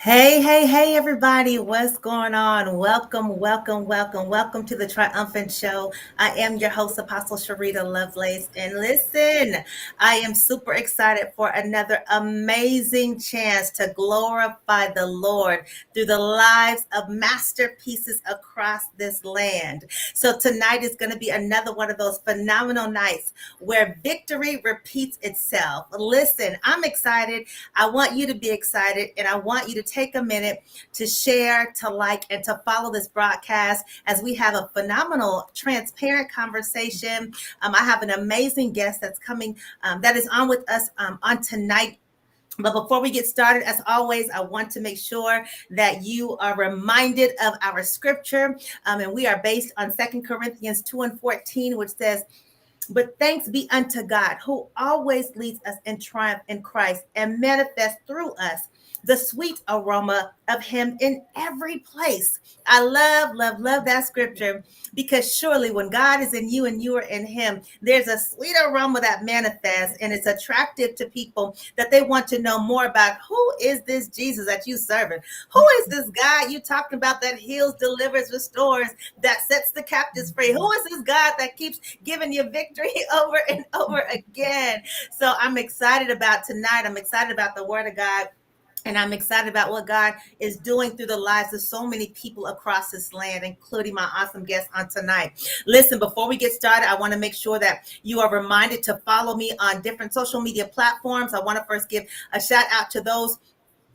Hey, everybody. What's going on? Welcome to the Triumphant Show. I am your host, Apostle Sherida Lovelace. And listen, I am super excited for another amazing chance to glorify the Lord through the lives of masterpieces across this land. So tonight is going to be another one of those phenomenal nights where victory repeats itself. Listen, I'm excited. I want you to be excited, and I want you to take a minute to share, to like, and to follow this broadcast as we have a phenomenal, transparent conversation. I have an amazing guest that's coming, that is on with us on tonight. But before we get started, as always, I want to make sure that you are reminded of our scripture. And we are based on 2 Corinthians 2:14, which says, "But thanks be unto God, who always leads us in triumph in Christ and manifests through us the sweet aroma of him in every place." I love that scripture, because surely when God is in you and you are in him, there's a sweet aroma that manifests, and it's attractive to people that they want to know more about. Who is this Jesus that you serving? Who is this God you talking about that heals, delivers, restores, that sets the captives free? Who is this God that keeps giving you victory over and over again? So I'm excited about tonight. I'm excited about the word of God. And I'm excited about what God is doing through the lives of so many people across this land, including my awesome guest on tonight. Listen, before we get started, I want to make sure that you are reminded to follow me on different social media platforms. I want to first give a shout out to those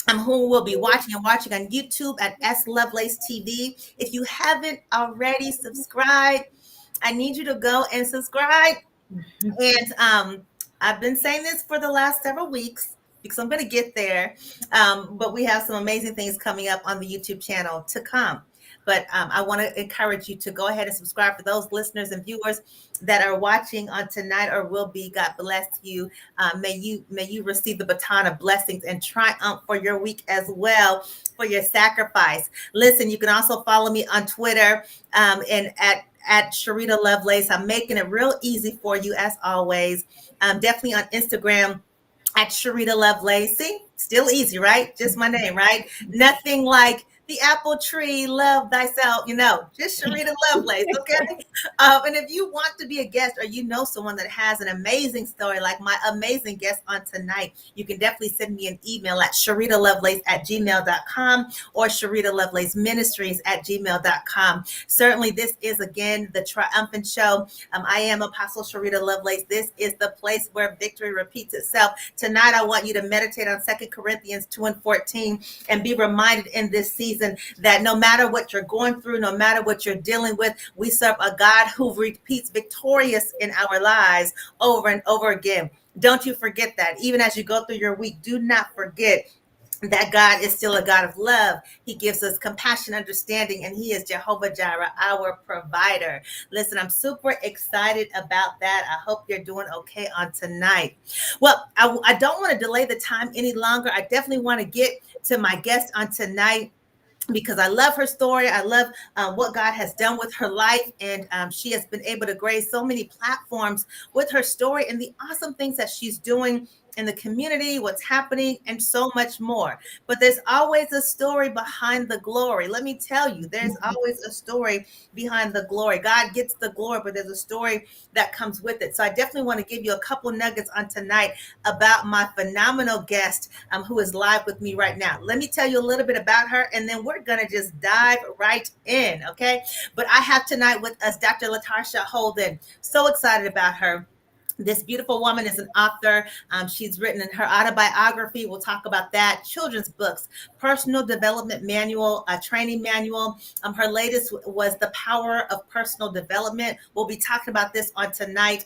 who will be watching on YouTube at S Lovelace TV. If you haven't already subscribed, I need you to go and subscribe. And I've been saying this for the last several weeks, because I'm going to get there. But we have some amazing things coming up on the YouTube channel to come. But I want to encourage you to go ahead and subscribe. For those listeners and viewers that are watching on tonight or will be, God bless you. May you receive the baton of blessings and triumph for your week as well, for your sacrifice. Listen, you can also follow me on Twitter and at Sherida Lovelace. I'm making it real easy for you, as always. Definitely on Instagram at Sherida Lovelace. See, still easy, right? Just my name, right? Nothing like the apple tree, love thyself, just Sherida Lovelace, okay? And if you want to be a guest, or you know someone that has an amazing story like my amazing guest on tonight, you can definitely send me an email at SheridaLovelace@gmail.com or Sherida Ministries at gmail.com. Certainly, this is, again, the Triumphant Show. I am Apostle Sherida Lovelace. This is the place where victory repeats itself. Tonight, I want you to meditate on 2 Corinthians 2:14 and be reminded in this season that no matter what you're going through, no matter what you're dealing with, we serve a God who repeats victorious in our lives over and over again. Don't you forget that. Even as you go through your week, do not forget that God is still a God of love. He gives us compassion, understanding, and he is Jehovah Jireh, our provider. Listen, I'm super excited about that. I hope you're doing okay on tonight. Well, I don't want to delay the time any longer. I definitely want to get to my guest on tonight, because I love her story. I love what God has done with her life. And she has been able to grace so many platforms with her story and the awesome things that she's doing in the community, what's happening, and so much more. But there's always a story behind the glory. Let me tell you, there's always a story behind the glory. God gets the glory, but there's a story that comes with it. So I definitely want to give you a couple nuggets on tonight about my phenomenal guest who is live with me right now. Let me tell you a little bit about her, and then we're going to just dive right in, okay? But I have tonight with us Dr. LaTarsha Holden. So excited about her. This beautiful woman is an author. She's written in her autobiography. We'll talk about that. Children's books, personal development manual, a training manual. Her latest was The Power of Personal Development. We'll be talking about this on tonight.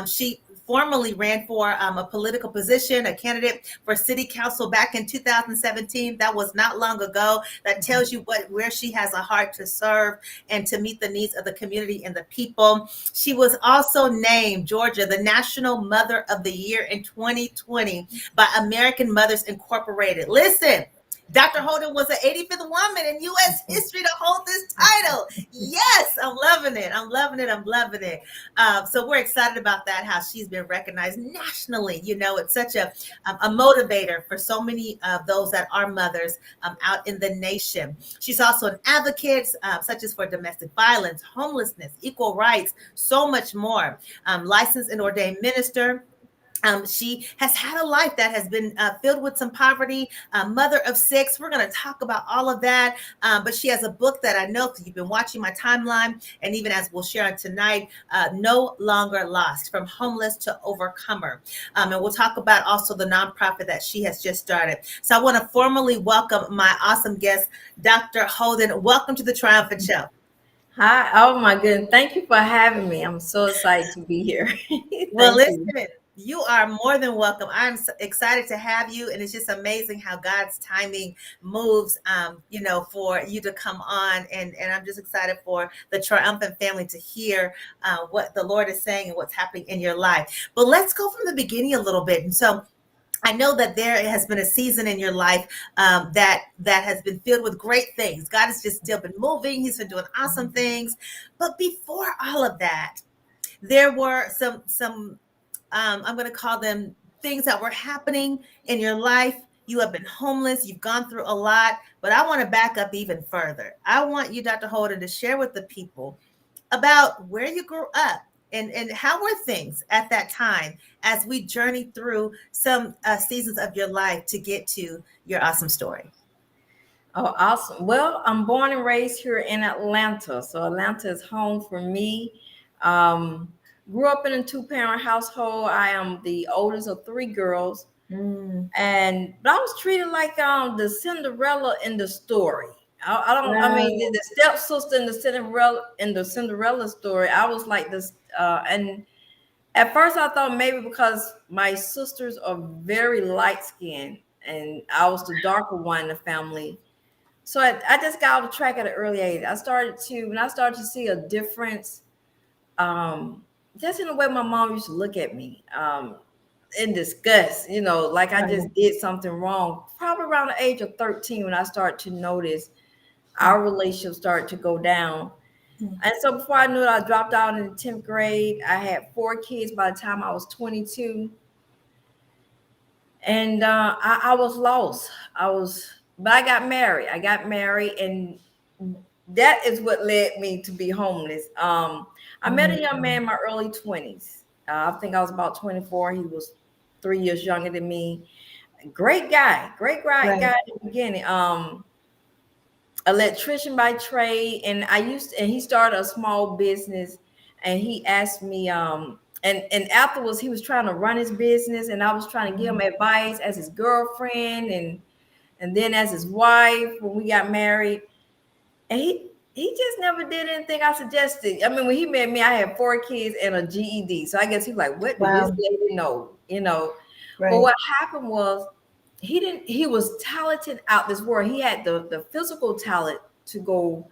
She formerly ran for a political position, a candidate for city council back in 2017. That was not long ago. That tells you where she has a heart to serve and to meet the needs of the community and the people. She was also named Georgia the National Mother of the Year in 2020 by American Mothers Incorporated. Listen, Dr. Holden was the 85th woman in U.S. history to hold this title. Yes, I'm loving it. I'm loving it. I'm loving it. So we're excited about that, how she's been recognized nationally. You know, it's such a motivator for so many of those that are mothers out in the nation. She's also an advocate, such as for domestic violence, homelessness, equal rights, so much more. Licensed and ordained minister. She has had a life that has been filled with some poverty, mother of six. We're going to talk about all of that. But she has a book that I know, because you've been watching my timeline, and even as we'll share on tonight, No Longer Lost, From Homeless to Overcomer. And we'll talk about also the nonprofit that she has just started. So I want to formally welcome my awesome guest, Dr. Holden. Welcome to the Triumphant Show. Hi. Oh my goodness. Thank you for having me. I'm so excited to be here. Well, Thank you. listen, you are more than welcome. I'm so excited to have you, and it's just amazing how God's timing moves, for you to come on, and I'm just excited for the Triumphant family to hear what the Lord is saying and what's happening in your life. But let's go from the beginning a little bit. And so I know that there has been a season in your life that has been filled with great things. God has just still been moving. He's been doing awesome things. But before all of that, there were some I'm going to call them things that were happening in your life. You have been homeless. You've gone through a lot, but I want to back up even further. I want you, Dr. Holden, to share with the people about where you grew up, and how were things at that time as we journey through some seasons of your life to get to your awesome story. Oh, awesome. Well, I'm born and raised here in Atlanta. So Atlanta is home for me. Um, Grew up in a two-parent household. I am the oldest of three girls. Mm, But I was treated like the Cinderella in the story. I mean, wow. the stepsister in the Cinderella story. I was like this, and at first I thought maybe because my sisters are very light skinned and I was the darker one in the family. So I just got off the track at an early age. When I started to see a difference, just in the way my mom used to look at me, in disgust, like I just did something wrong. Probably around the age of 13 when I started to notice our relationship started to go down. And so before I knew it, I dropped out in the 10th grade. I had 4 kids by the time I was 22. And I was lost. But I got married. And that is what led me to be homeless. I met a young man in my early 20s. I think I was about 24. He was 3 years younger than me. Great guy, Right. guy in the beginning. Electrician by trade, and he started a small business, and he asked me, and afterwards he was trying to run his business, and I was trying to give him advice as his girlfriend, and then as his wife when we got married. And he just never did anything I suggested. I mean, when he met me, I had 4 kids and a GED. So I guess he's like, what do this Wow. lady know? But Right. what happened was he was talented out this world. He had the physical talent to go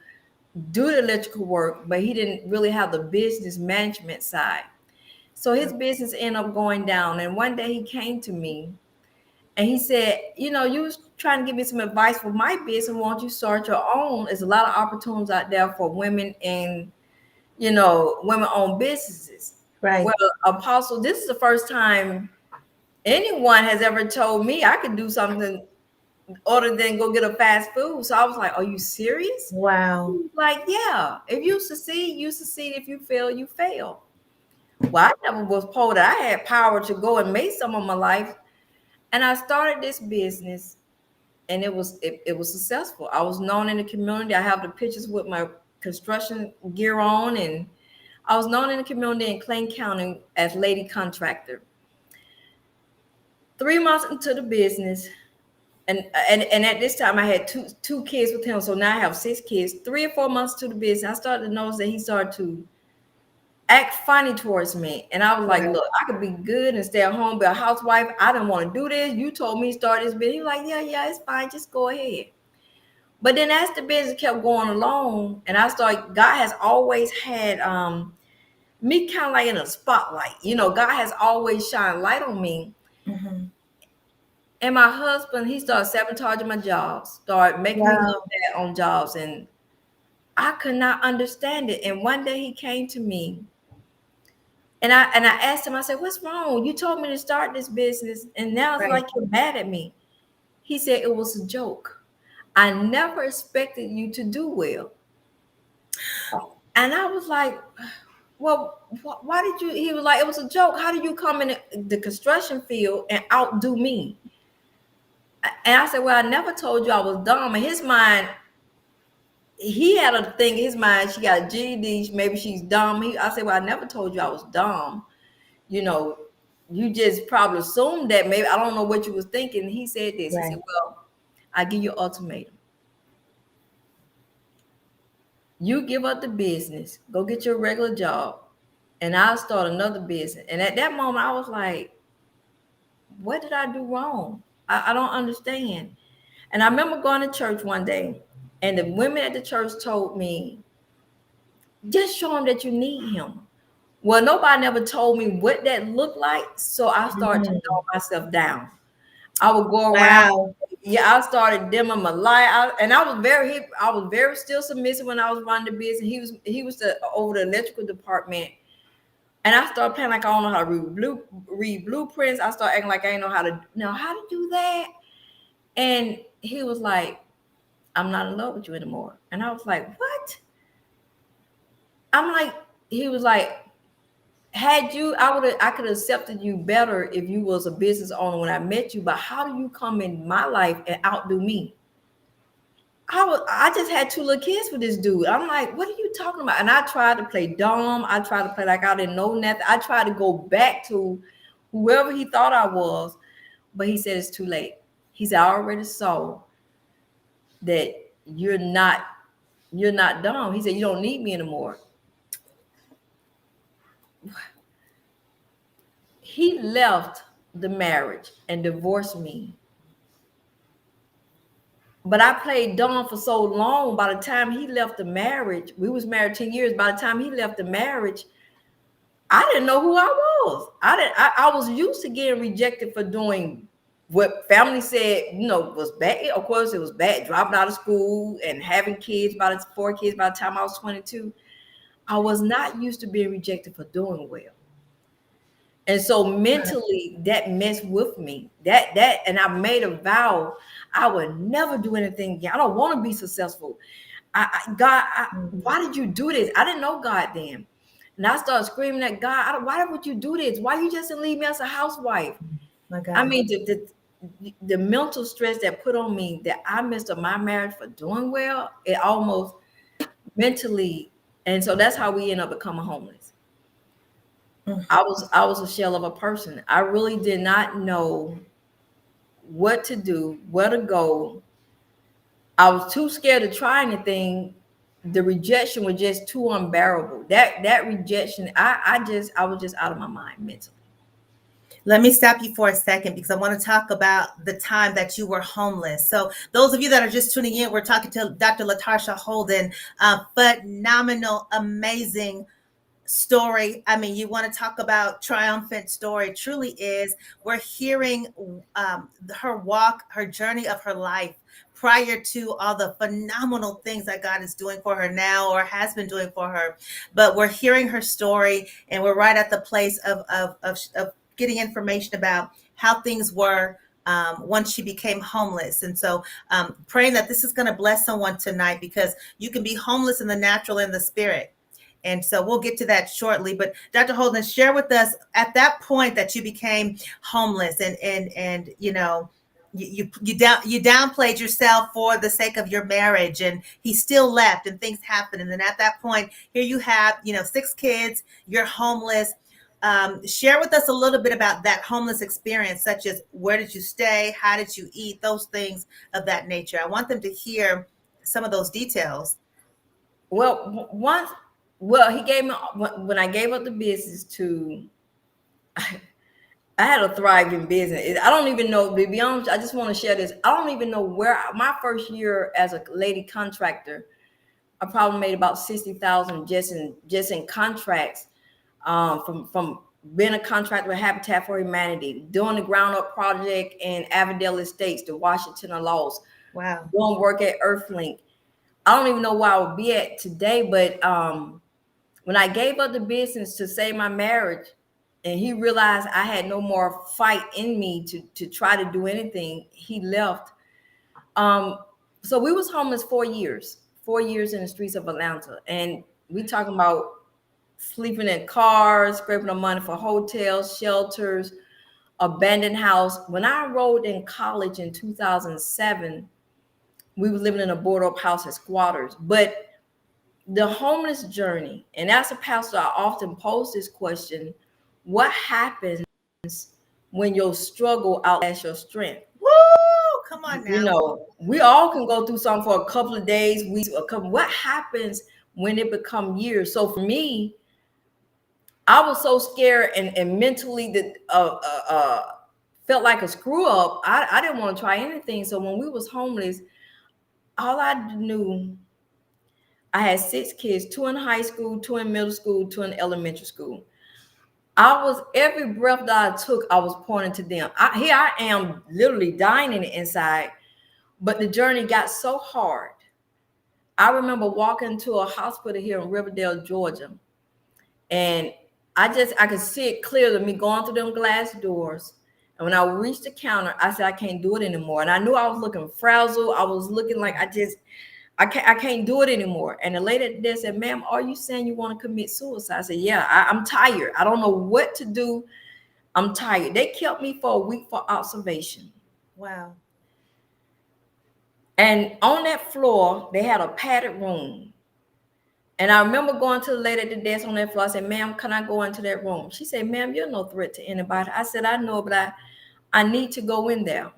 do the electrical work, but he didn't really have the business management side. So his business ended up going down. And one day he came to me and he said, you was trying to give me some advice for my business. Why don't you start your own? There's a lot of opportunities out there for women and, women-owned businesses. Right. Well, Apostle, this is the first time anyone has ever told me I could do something other than go get a fast food. So I was like, are you serious? He Wow. was like, yeah, if you succeed, you succeed. If you fail, you fail. Well, I never was told that I had power to go and make some of my life. And I started this business, and it was successful. I was known in the community. I have the pictures with my construction gear on, and I was known in the community in Clay County as Lady Contractor. 3 months into the business, and at this time I had two kids with him, so now I have 6 kids. 3 or 4 months to the business, I started to notice that he started to act funny towards me, and I was like, Right. "Look, I could be good and stay at home, be a housewife. I didn't want to do this. You told me to start this business." He was like, "Yeah, it's fine. Just go ahead." But then as the business kept going along, and God has always had me kind of like in a spotlight. God has always shined light on me. Mhm. And my husband, he started sabotaging my jobs, started making me look Wow. bad on jobs, and I could not understand it. And one day he came to me, and I asked him, I said, "What's wrong? You told me to start this business, and now it's Right. like you're mad at me." He said it was a joke. I never expected you to do well. And I was like, "Well, why did you?" He was like, "It was a joke. How did you come in the construction field and outdo me?" And I said, "Well, I never told you I was dumb." In his mind, he had a thing in his mind. She got a GED. Maybe she's dumb. I said, "Well, I never told you I was dumb. You know, you just probably assumed that. Maybe I don't know what you was thinking." He said this. He said, Right. "Well, I give you an ultimatum. You give up the business, go get your regular job, and I'll start another business." And at that moment, I was like, "What did I do wrong? I don't understand." And I remember going to church one day, and the women at the church told me, "Just show him that you need him." Well, nobody never told me what that looked like, so I started to Mhm. dumb myself down. I would go around. Wow. Yeah, I started dimming my light, and I was very still submissive when I was running the business. He was over the electrical department, and I started playing like I don't know how to read blueprints. I started acting like I didn't know how to do that. And he was like, "I'm not in love with you anymore." And I was like, "What?" I'm like, he was like, "Had you, I could have accepted you better if you was a business owner when I met you. But how do you come in my life and outdo me?" I just had two little kids with this dude. I'm like, "What are you talking about?" And I tried to play dumb. I tried to play like I didn't know nothing. I tried to go back to whoever he thought I was, but he said it's too late. He said, "I already saw that you're not dumb." He said, "You don't need me anymore." He left the marriage and divorced me. But I played dumb for so long. By the time he left the marriage, we was married 10 years. By the time he left the marriage, I didn't know who I was. I was used to getting rejected for doing what family said, was bad. Of course, it was bad, dropping out of school and having kids, about 4 kids by the time I was 22. I was not used to being rejected for doing well. And so mentally that messed with me. And I made a vow I would never do anything again. I don't want to be successful. God, Mhm. why did you do this? I didn't know God then. And I started screaming at God, "Why would you do this? Why you just didn't leave me as a housewife?" My I God. mean, the mental stress that put on me that I messed up my marriage for doing well, it almost mentally. And so that's how we end up becoming homeless. Mm. I was a shell of a person. I really did not know what to do, where to go. I was too scared to try anything. The rejection was just too unbearable. That rejection, I was just out of my mind mentally. Let me stop you for a second because I want to talk about the time that you were homeless. So, those of you that are just tuning in, we're talking to Dr. LaTarsha Holden. Phenomenal, amazing story. I mean, you want to talk about triumphant story. It truly is. We're hearing her walk, her journey of her life prior to all the phenomenal things that God is doing for her now or has been doing for her. But we're hearing her story, and we're right at the place of getting information about how things were once she became homeless. And so praying that this is going to bless someone tonight because you can be homeless in the natural and the spirit. And so we'll get to that shortly. But Dr. Holden, share with us at that point that you became homeless and you downplayed yourself for the sake of your marriage, and he still left, and things happened. And then at that point, here you have 6 kids, you're homeless. Share with us a little bit about that homeless experience, such as where did you stay, how did you eat, those things of that nature. I want them to hear some of those details. Well, once, well, he gave me when I gave up the business to. I had a thriving business. I don't even know, to be honest, I just want to share this. I don't even know where my first year as a lady contractor, I probably made about 60,000 just in contracts, from been a contractor with Habitat for Humanity, doing the ground up project in Avondale Estates, the Washington Laws. Wow. Doing work at Earthlink. I don't even know where I would be at today, but when I gave up the business to save my marriage, and he realized I had no more fight in me to try to do anything, he left. So we was homeless 4 years in the streets of Atlanta, and we talking about sleeping in cars, scraping up money for hotels, shelters, abandoned house. When I enrolled in college in 2007, we were living in a boarded up house as squatters. But the homeless journey, and as a pastor, I often pose this question: what happens when your struggle outlasts your strength? Woo! Come on now. You know, we all can go through something for a couple of days, weeks, a couple. What happens when it becomes years? So for me, I was so scared and mentally that felt like a screw up. I didn't want to try anything. So when we was homeless, all I knew, I had 6 kids, 2 in high school, 2 in middle school, 2 in elementary school. Every breath that I took, I was pointing to them. Here I am literally dying in the inside, but the journey got so hard. I remember walking to a hospital here in Riverdale, Georgia, and I could see it clearly, me going through them glass doors. And when I reached the counter, I said, I can't do it anymore. And I knew I was looking frazzled. I was looking like I can't do it anymore. And the lady there said, ma'am, are you saying you want to commit suicide? I said, yeah, I'm tired. I don't know what to do. I'm tired. They kept me for a week for observation. Wow. And on that floor, they had a padded room. And I remember going to the lady at the desk on that floor. I said, ma'am, can I go into that room? She said, ma'am, you're no threat to anybody. I said, I know, but I need to go in there.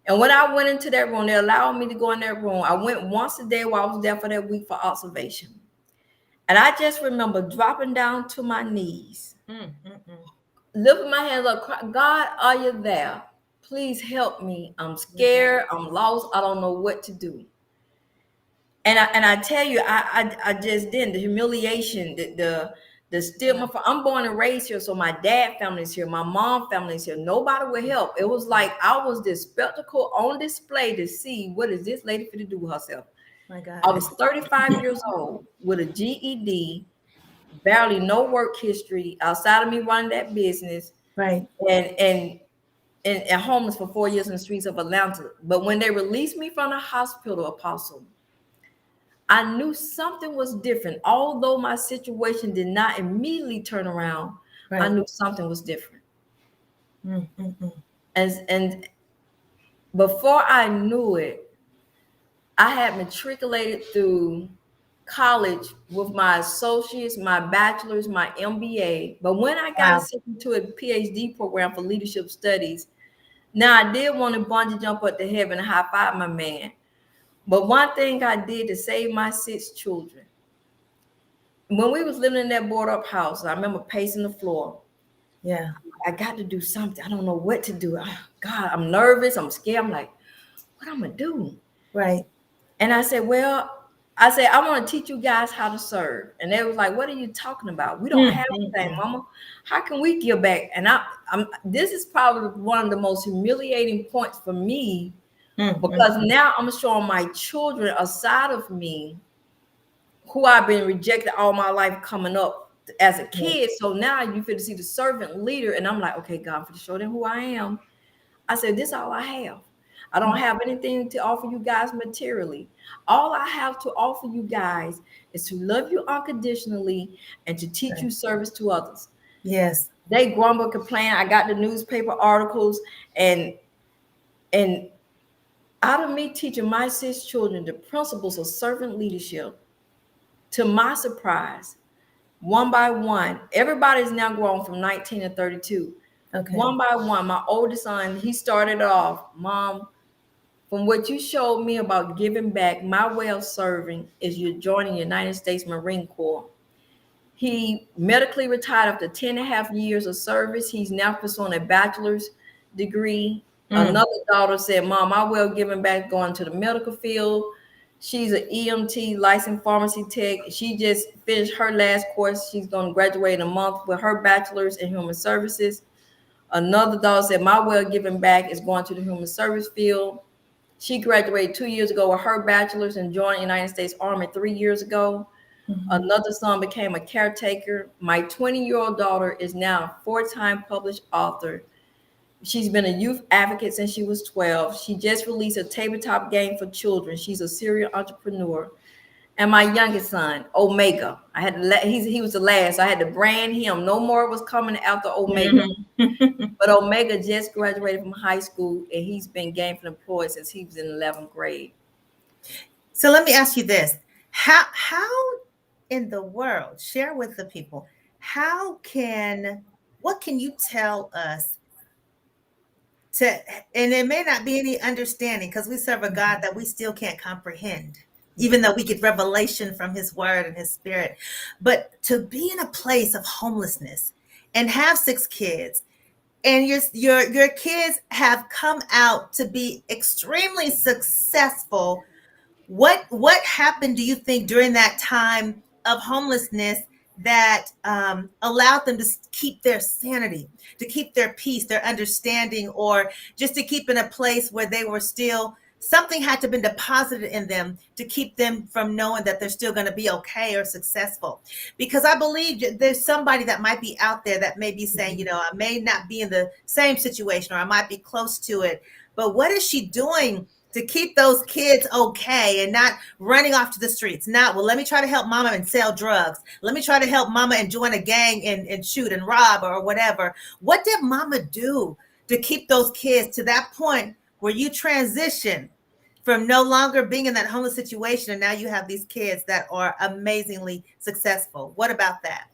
And when I went into that room, they allowed me to go in that room. I went once a day while I was there for that week for observation. And I just remember dropping down to my knees, lifting my hands up, crying, God, are you there? Please help me. I'm scared. I'm lost. I don't know what to do. And I tell you, I just didn't. The humiliation, the stigma. I'm born and raised here, so my dad family is here, my mom family is here. Nobody would help. It was like I was this spectacle on display to see what is this lady fit to do with herself. My God. I was 35 years old with a GED, barely no work history outside of me running that business, Right. and homeless for 4 years in the streets of Atlanta. But when they released me from the hospital, Apostle, I knew something was different. Although my situation did not immediately turn around, right, I knew something was different. And before I knew it, I had matriculated through college with my associates, my bachelor's, my MBA. But when I got accepted to a PhD program for leadership studies, now I did want to bungee jump up to heaven and high five my man. But one thing I did to save my 6 children, when we was living in that board up house, I remember pacing the floor. Yeah. I got to do something. I don't know what to do. God, I'm nervous. I'm scared. I'm like, what I'm going to do? Right. And I said, I want to teach you guys how to serve. And they was like, what are you talking about? We don't have anything, Mama. How can we give back? And this is probably one of the most humiliating points for me, because now I'm showing my children a side of me who I've been rejected all my life coming up as a kid. So now you fit to see the servant leader. And I'm like, okay, God, for to show them who I am. I said, this is all I have. I don't have anything to offer you guys materially. All I have to offer you guys is to love you unconditionally and to teach you service to others. Yes. They grumble, complain. I got the newspaper articles, and out of me teaching my 6 children the principles of servant leadership, to my surprise, one by one, everybody's now grown from 19 to 32. Okay. One by one, my oldest son, he started off, Mom, from what you showed me about giving back, my way of serving is you joining the United States Marine Corps. He medically retired after 10 and a half years of service. He's now pursuing a bachelor's degree. Another daughter said, Mom, my way of giving back, going to the medical field. She's an EMT licensed pharmacy tech. She just finished her last course. She's going to graduate in a month with her bachelor's in human services. Another daughter said, my way of giving back is going to the human service field. She graduated 2 years ago with her bachelor's and joined the United States Army 3 years ago. Mhm. Another son became a caretaker. My 20-year-old daughter is now a 4-time published author. She's been a youth advocate since she was 12. She just released a tabletop game for children. She's a serial entrepreneur. And my youngest son, Omega, I had to he was the last. So I had to brand him. No more was coming after Omega. Mhm. But Omega just graduated from high school, and he's been gainfully employed since he was in 11th grade. So let me ask you this. How in the world, share with the people, what can you tell us to, and it may not be any understanding because we serve a God that we still can't comprehend, even though we get revelation from his word and his spirit. But to be in a place of homelessness and have 6 kids, and your kids have come out to be extremely successful, what happened, do you think, during that time of homelessness that allowed them to keep their sanity, to keep their peace, their understanding, or just to keep in a place where they were still, something had to have been deposited in them to keep them from knowing that they're still going to be okay or successful? Because I believe there's somebody that might be out there that may be saying, I may not be in the same situation, or I might be close to it, but what is she doing to keep those kids okay and not running off to the streets? Not, well, let me try to help mama and sell drugs. Let me try to help mama and join a gang and shoot and rob or whatever. What did mama do to keep those kids to that point where you transition from no longer being in that homeless situation and now you have these kids that are amazingly successful? What about that?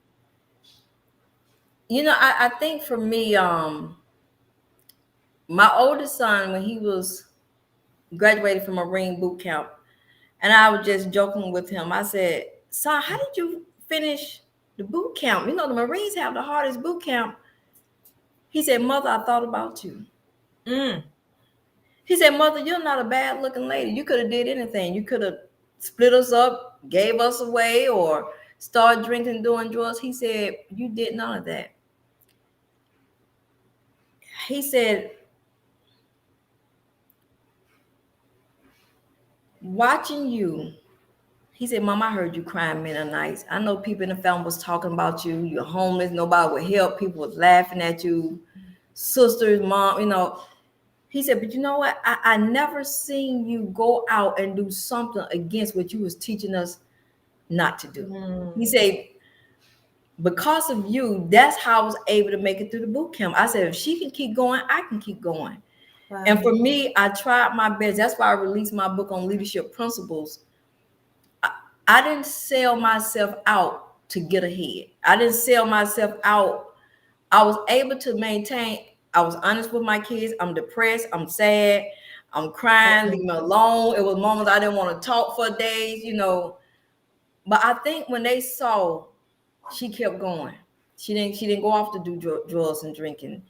I think for me, my oldest son, when he was graduated from Marine boot camp, and I was just joking with him. I said, son, how did you finish the boot camp? The Marines have the hardest boot camp. He said, mother, I thought about you. Mm. He said, mother, you're not a bad looking lady. You could have did anything. You could have split us up, gave us away, or started drinking, doing drugs. He said, you did none of that. He said, watching you. He said, Mom, I heard you crying many nights. I know people in the family was talking about you. You're homeless. Nobody would help. People was laughing at you. Sisters, mom, He said, but you know what? I never seen you go out and do something against what you was teaching us not to do. He said, because of you, that's how I was able to make it through the boot camp. I said, if she can keep going, I can keep going. Wow. And for me, I tried my best. That's why I released my book on leadership principles. I didn't sell myself out to get ahead. I didn't sell myself out. I was able to maintain. I was honest with my kids. I'm depressed. I'm sad. I'm crying. Leave me alone. It was moments I didn't want to talk for days, But I think when they saw, she kept going. She didn't go off to do drugs and drinking.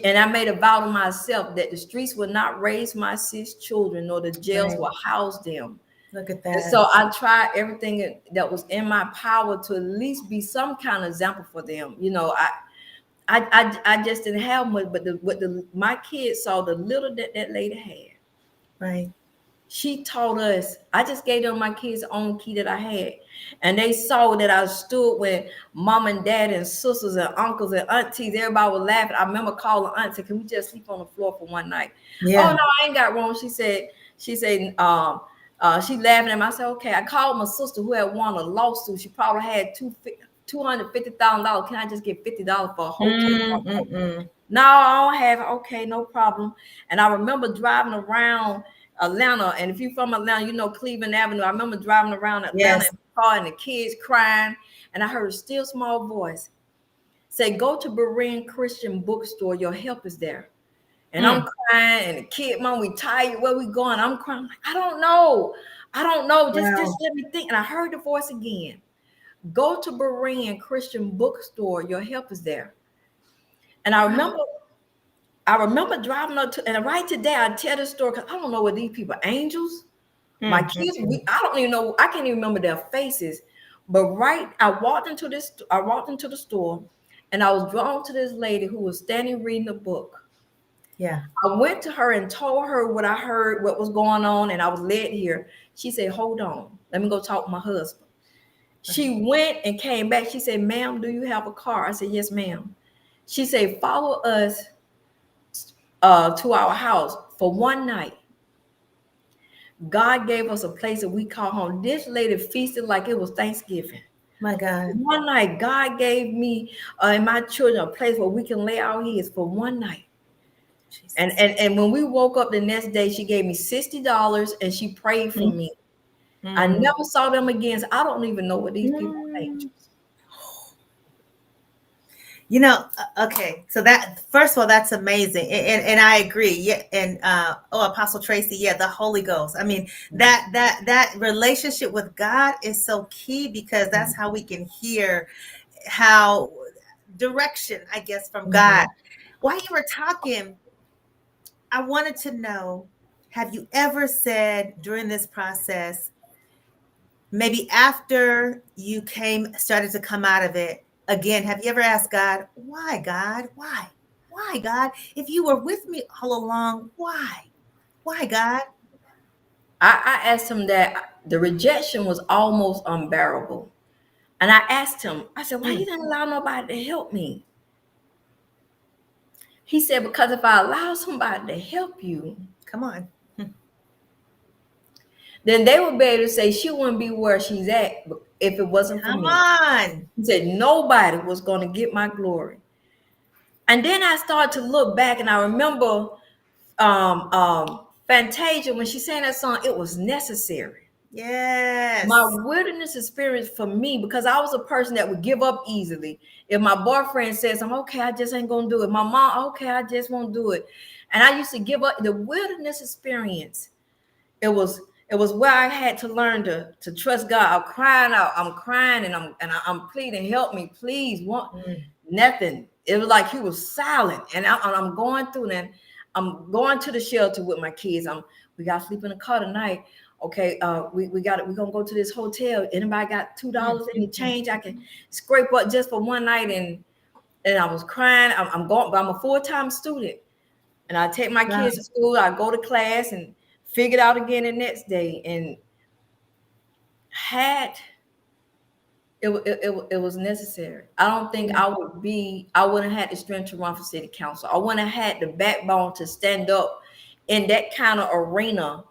And I made a vow to myself that the streets would not raise my 6 children, nor the jails will house them. Look at that. And so I tried everything that was in my power to at least be some kind of example for them. I just didn't have much, but my kids saw the little that lady had. Right. She taught us. I just gave them my kids the own key that I had, and they saw that I stood when mom and dad and sisters and uncles and aunties, everybody was laughing. I remember calling auntie, "Can we just sleep on the floor for one night?" Yeah. Oh no, I ain't got wrong. She said, she laughing at me. I said, okay. I called my sister who had won a lawsuit. She probably had $250,000. Can I just get $50 for a hotel? No, I don't have it. Okay, no problem. And I remember driving around Atlanta, and if you're from Atlanta, Cleveland Avenue. I remember driving around Atlanta in the car and the kids crying, and I heard a still small voice say, "Go to Berean Christian bookstore. Your help is there." And I'm crying, and the kid, Mom, we tired. Where we going? I'm crying. Like, I don't know. Just let me think. And I heard the voice again. Go to Berean Christian bookstore. Your help is there. And I remember driving up to, and right today I tell this story because I don't know what these people, angels My kids, I don't even know, I can't even remember their faces. But I walked into the store, and I was drawn to this lady who was standing reading a book. Yeah. I went to her and told her what I heard, what was going on, and I was led here. She said, "Hold on, let me go talk to my husband." She went and came back. She said, "Ma'am, do you have a car?" I said, "Yes, ma'am." She said, "Follow us to our house for one night. God gave us a place that we call home." This lady feasted like it was Thanksgiving. My God. One night, God gave me and my children a place where we can lay our heads for one night. Jesus. And when we woke up the next day, she gave me $60 and she prayed for me. I never saw them again. So I don't even know what these people are angels. You know, okay. So that, first of all, that's amazing, and I agree. Yeah, and Apostle Tracy, yeah, the Holy Ghost. I mean, that relationship with God is so key, because that's how we can hear how direction, I guess, from God. While you were talking, I wanted to know, have you ever said during this process, maybe after you started to come out of it again, have you ever asked God, why, God? Why, God? If you were with me all along, why? Why, God? I asked him that. The rejection was almost unbearable. And I asked him, I said, "Why you didn't allow nobody to help me?" He said, "Because if I allow somebody to help you, Come on. then they would be able to say she wouldn't be where she's at if it wasn't for Come me." on. He said, "Nobody was going to get my glory." And then I started to look back, and I remember Fantasia, when she sang that song, "It was necessary." My Yes. wilderness experience for me, because I was a person that would give up easily. If my boyfriend says, "I'm okay, I just ain't gonna do it." My mom, "Okay, I just won't do it." And I used to give up. The wilderness experience, it was where I had to learn to trust God. I'm crying out, I'm crying, and I'm pleading, "Help me, please." Nothing. It was like he was silent, and I'm going through that. I'm going to the shelter with my kids. We got to sleep in the car tonight. Okay, we're gonna go to this hotel. Anybody got $2 any change I can scrape up just for one night? And I was crying. I'm going, but I'm a full-time student, and I take my Wow. kids to school. I go to class and figure it out again the next day. And had it was necessary. I don't think I wouldn't have had the strength to run for city council. I wouldn't have had the backbone to stand up in that kind of arena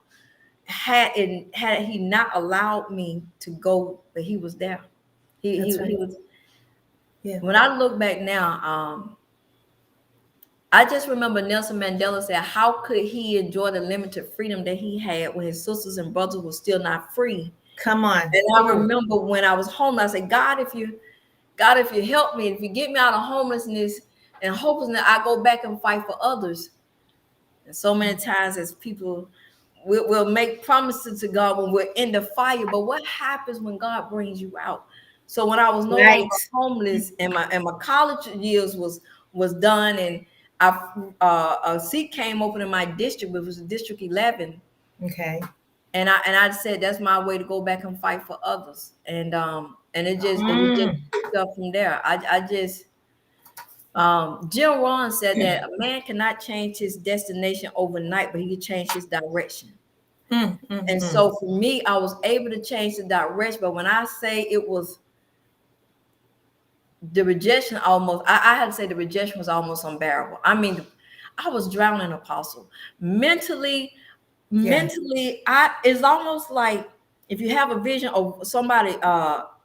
had he not allowed me to go, but he was there. That's He right. was. Yeah. When I look back now, I just remember Nelson Mandela said, "How could he enjoy the limited freedom that he had when his sisters and brothers were still not free?" Come on. And I remember when I was homeless, I said, God, if you help me, if you get me out of homelessness and hopelessness, I go back and fight for others." And so many times as people, we'll make promises to God when we're in the fire, but what happens when God brings you out? So when I was no longer Right. homeless, and my college years was done, and a seat came open in my district, which was District 11. Okay. And I said that's my way to go back and fight for others. And it just picked up from there. I just Jim Rohn said that a man cannot change his destination overnight, but he can change his direction. And so for me, I was able to change the direction. But when I say it was the rejection, I had to say the rejection was almost unbearable. I mean, I was drowning, Apostle. Mentally, it's almost like if you have a vision of somebody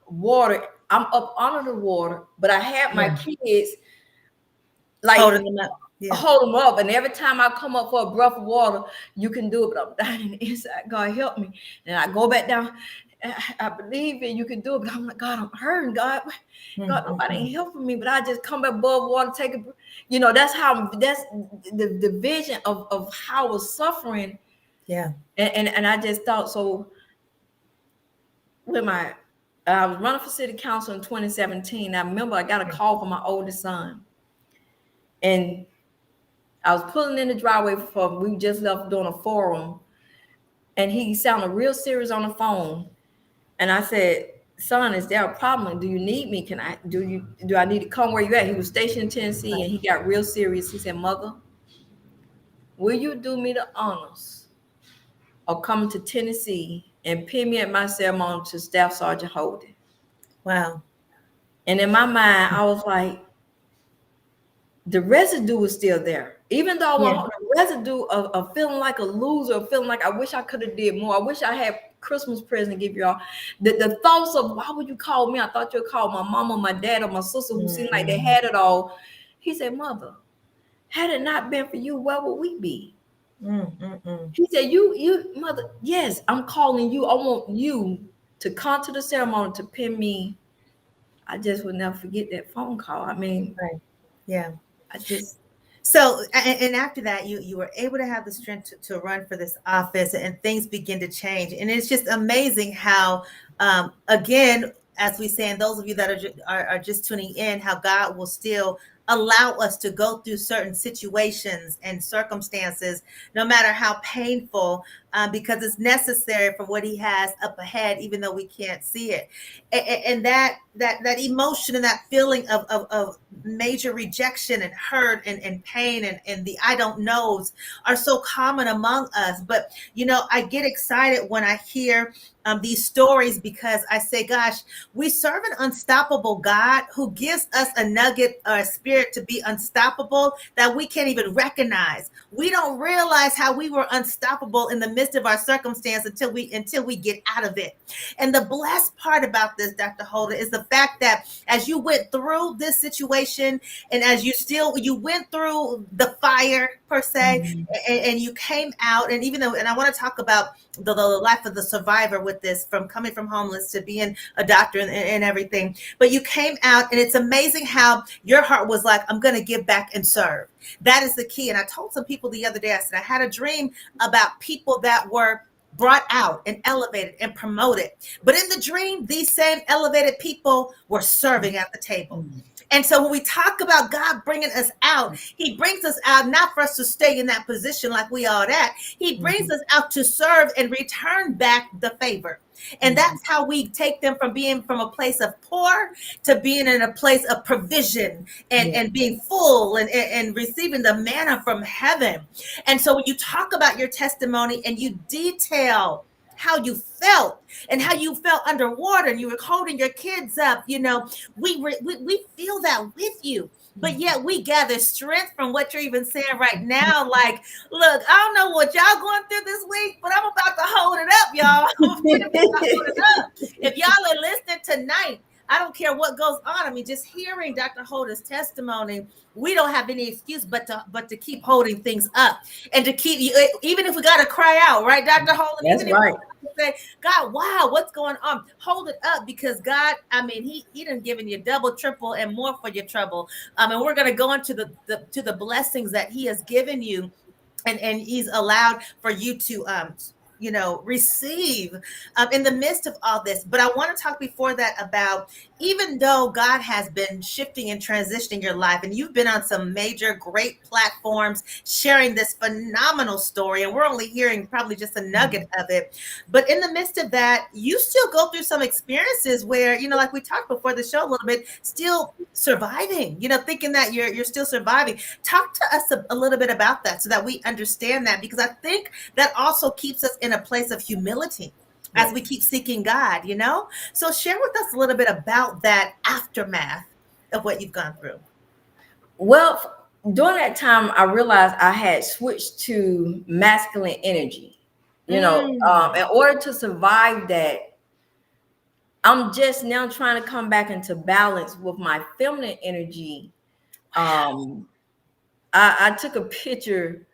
water, I'm up under the water, but I had my kids like Holding them up. Yeah. hold them up, and every time I come up for a breath of water, "You can do it," but I'm dying in the inside. "God, help me." And I go back down. I believe it, you can do it, but I'm like, "God, I'm hurting. God, nobody ain't helping me." But I just come back above water, take a, that's the vision of how I was suffering. Yeah. And I just thought, so I was running for city council in 2017. I remember I got a call from my oldest son, and I was pulling in the driveway we just left doing a forum, And he sounded real serious on the phone. And I said, son, is there a problem? Do you need me? Do I need to come where you at? He was stationed in Tennessee, and he got real serious. He said, mother, will you do me the honors of coming to Tennessee and pin me at my ceremony to Staff Sergeant Holden? Wow. And in my mind, I was like, the residue was still there. Even though I Yeah. want the residue of feeling like a loser, feeling like I wish I could have did more. I wish I had Christmas present to give y'all. The thoughts of why would you call me? I thought you'd call my mama, my dad, or my sister who seemed like they had it all. He said, mother, had it not been for you, where would we be? He said, you mother, yes, I'm calling you. I want you to come to the ceremony to pin me. I just would never forget that phone call. I mean, Right. Yeah. I just So, and after that, you were able to have the strength to run for this office, and things begin to change. And it's just amazing how, again, as we say, and those of you that are just tuning in, how God will still allow us to go through certain situations and circumstances, no matter how painful, because it's necessary for what He has up ahead, even though we can't see it. And that emotion and that feeling of major rejection and hurt and pain and the I don't knows are so common among us. But I get excited when I hear these stories, because I say, gosh, we serve an unstoppable God who gives us a nugget or a spirit to be unstoppable that we can't even recognize. We don't realize how we were unstoppable in the midst of our circumstance until we get out of it. And the blessed part about this, Dr. Holden, is the fact that as you went through this situation, and as you went through the fire per se, and you came out, and even though, and I want to talk about the life of the survivor with this, from coming from homeless to being a doctor and everything, but you came out, and it's amazing how your heart was like, I'm going to give back and serve. That is the key. And I told some people the other day, I said, I had a dream about people that were brought out and elevated and promoted. But in the dream, these same elevated people were serving at the table. And so when we talk about God bringing us out, He brings us out not for us to stay in that position like we are at. He brings us out to serve and return back the favor. And that's how we take them from being from a place of poor to being in a place of provision and being full and receiving the manna from heaven. And so when you talk about your testimony and you detail how you felt and how you felt underwater and you were holding your kids up, we feel that with you. But yet we gather strength from what you're even saying right now. Like, look, I don't know what y'all going through this week, but I'm about to hold it up, y'all. I'm about to hold it up. If y'all are listening tonight, I don't care what goes on. I mean, just hearing Dr. Holden's testimony, we don't have any excuse but to keep holding things up and to keep, even if we got to cry out, right, Dr. Holden? That's even right. If we say, God, wow, what's going on? Hold it up, because God, I mean, He done given you double, triple, and more for your trouble. And we're going to go into the blessings that He has given you, and He's allowed for you to receive in the midst of all this. But I want to talk before that about, even though God has been shifting and transitioning your life, and you've been on some major great platforms sharing this phenomenal story, and we're only hearing probably just a nugget of it. But in the midst of that, you still go through some experiences where, like we talked before the show a little bit, still surviving, thinking that you're still surviving. Talk to us a little bit about that so that we understand that, because I think that also keeps us in a place of humility as we keep seeking God, So share with us a little bit about that aftermath of what you've gone through. Well, during that time, I realized I had switched to masculine energy. In order to survive that, I'm just now trying to come back into balance with my feminine energy. I took a picture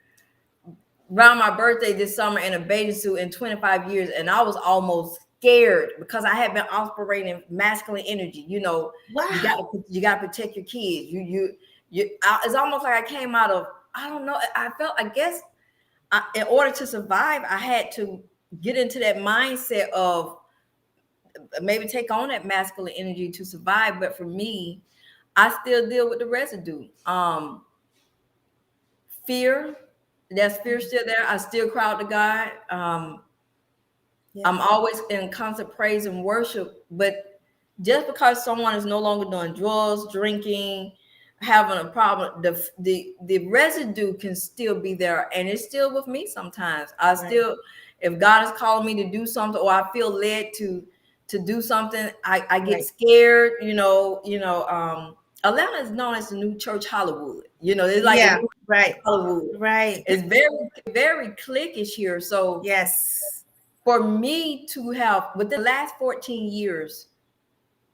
around my birthday this summer in a bathing suit in 25 years, and I was almost scared because I had been operating masculine energy. Wow. You got to protect your kids. It's almost like I came out of, I don't know. I guess in order to survive, I had to get into that mindset of maybe take on that masculine energy to survive. But for me, I still deal with the residue. Fear, that fear still there. I still cry out to God. Yes. I'm always in constant praise and worship. But just because someone is no longer doing drugs, drinking, having a problem, the residue can still be there, and it's still with me sometimes. I still, if God is calling me to do something, or I feel led to do something, I get scared. Atlanta is known as the new church Hollywood. It's like the new Hollywood. Right. It's very, very cliquish here. So yes, for me to have, within the last 14 years,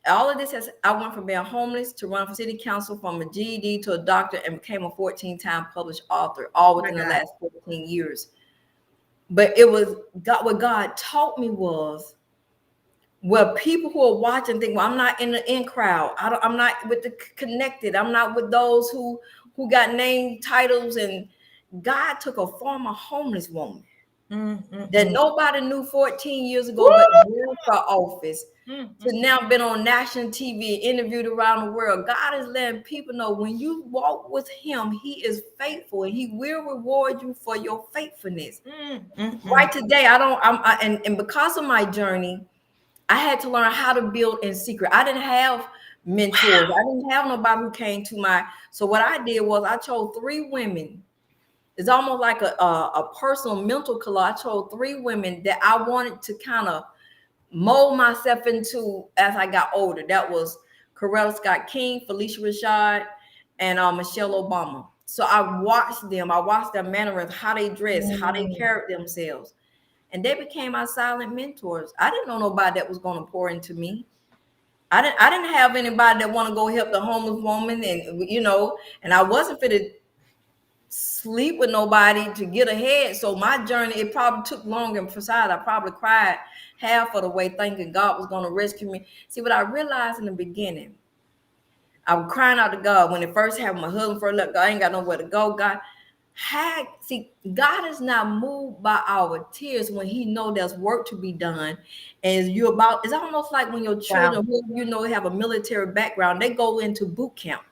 all of this I went from being homeless to run for city council, from a GED to a doctor, and became a 14-time published author, all within the last 14 years. But it was God. What God taught me was, well, people who are watching think, well, I'm not in the in crowd. I'm not with the connected. I'm not with those who got name titles. And God took a former homeless woman that nobody knew 14 years ago, but ran for office, to now been on national TV, interviewed around the world. God is letting people know, when you walk with him, he is faithful, and he will reward you for your faithfulness. Right today, and because of my journey, I had to learn how to build in secret. I didn't have mentors. I didn't have nobody who came to so what I did was, I chose 3 women. It's almost like a personal mental collage. I chose 3 women that I wanted to kind of mold myself into as I got older. That was Coretta Scott King, Felicia Rashad, and Michelle Obama. So I watched them. I watched their mannerisms, how they dressed, how they carried themselves. And they became my silent mentors. I didn't know nobody that was going to pour into me. I didn't have anybody that want to go help the homeless woman, and I wasn't fit to sleep with nobody to get ahead. So my journey, it probably took longer. And besides, I probably cried half of the way, thinking God was going to rescue me. See, what I realized in the beginning, I was crying out to God when it first happened. My husband first left. God, I ain't got nowhere to go. God is not moved by our tears when he know there's work to be done. And it's almost like when your children, who have a military background, they go into boot camp.